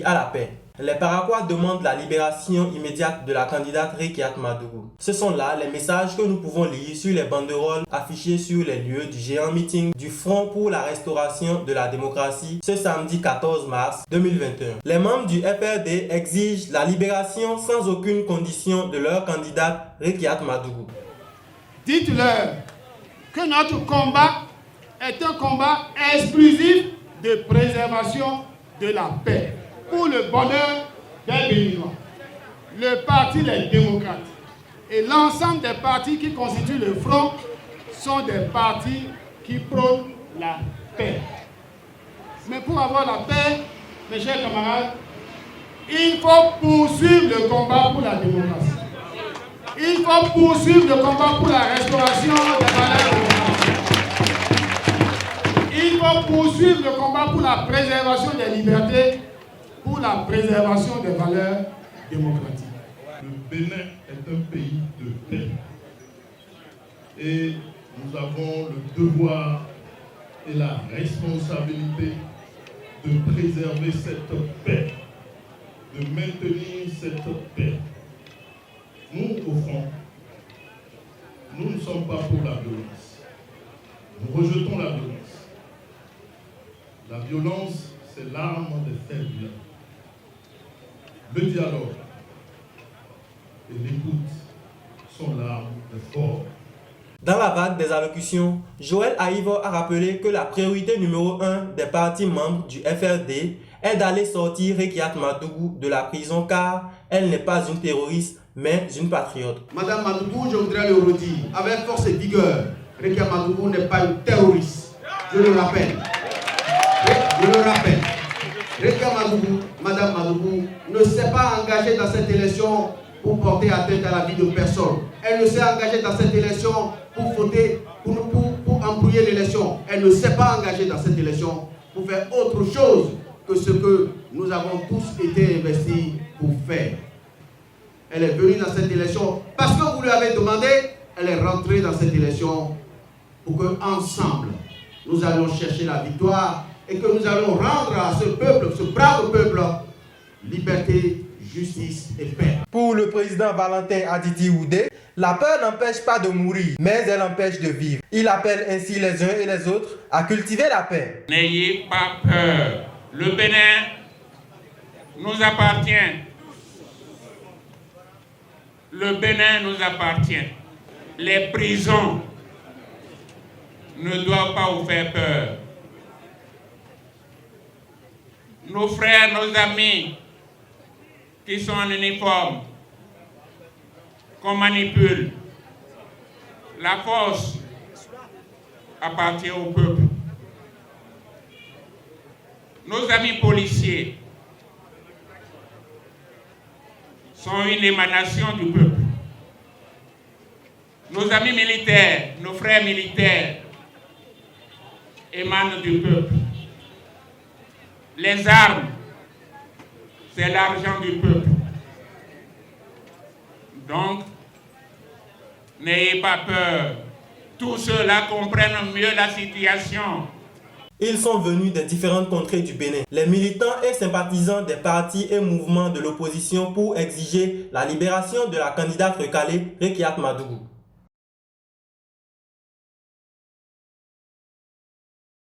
à la paix. Les Paraquois demandent la libération immédiate de la candidate Rekiat Madougou. Ce sont là les messages que nous pouvons lire sur les banderoles affichées sur les lieux du géant meeting du Front pour la restauration de la démocratie ce samedi 14 mars 2021. Les membres du FRD exigent la libération sans aucune condition de leur candidate Rekiat Madougou. Dites-leur que notre combat est un combat exclusif de préservation de la paix pour le bonheur des Béninois. Le parti Les Démocrates et l'ensemble des partis qui constituent le front sont des partis qui prônent la paix. Mais pour avoir la paix, mes chers camarades, il faut poursuivre le combat pour la démocratie. Il faut poursuivre le combat pour la restauration des valeurs démocratiques. Il faut poursuivre le combat pour la préservation des libertés, pour la préservation des valeurs démocratiques. Le Bénin est un pays de paix. Et nous avons le devoir et la responsabilité de préserver cette paix, de maintenir cette paix. Nous, au front, nous ne sommes pas pour la violence. Nous rejetons la violence. La violence, c'est l'arme des faibles. Le dialogue et l'écoute sont l'arme des forts. Dans la vague des allocutions, Joël Aïvo a rappelé que la priorité numéro 1 des partis membres du FRD est d'aller sortir Rekiat Madougou de la prison car elle n'est pas une terroriste mais une patriote. Madame Madougou, je voudrais le redire avec force et vigueur, Rekiat Madougou n'est pas une terroriste. Je le rappelle. Rekiat Madougou, Madame Madougou, ne s'est pas engagée dans cette élection pour porter atteinte à la vie de personne. Elle ne s'est engagée dans cette élection pour voter, pour embrouiller l'élection. Elle ne s'est pas engagée dans cette élection pour faire autre chose que ce que nous avons tous été investis pour faire. Elle est venue dans cette élection parce que vous lui avez demandé, elle est rentrée dans cette élection pour qu'ensemble, nous allons chercher la victoire et que nous allons rendre à ce peuple, ce brave peuple, liberté, justice et paix. Pour le président Valentin Adidi Oudé, la peur n'empêche pas de mourir, mais elle empêche de vivre. Il appelle ainsi les uns et les autres à cultiver la paix. N'ayez pas peur. Le Bénin nous appartient. Le Bénin nous appartient. Les prisons ne doivent pas vous faire peur. Nos frères, nos amis qui sont en uniforme, qu'on manipule, la force appartient au peuple. Nos amis policiers sont une émanation du peuple. Nos amis militaires, nos frères militaires émanent du peuple. Les armes, c'est l'argent du peuple. Donc, n'ayez pas peur. Tous ceux-là comprennent mieux la situation. Ils sont venus des différentes contrées du Bénin, les militants et sympathisants des partis et mouvements de l'opposition pour exiger la libération de la candidate recalée Rekiat Madougou.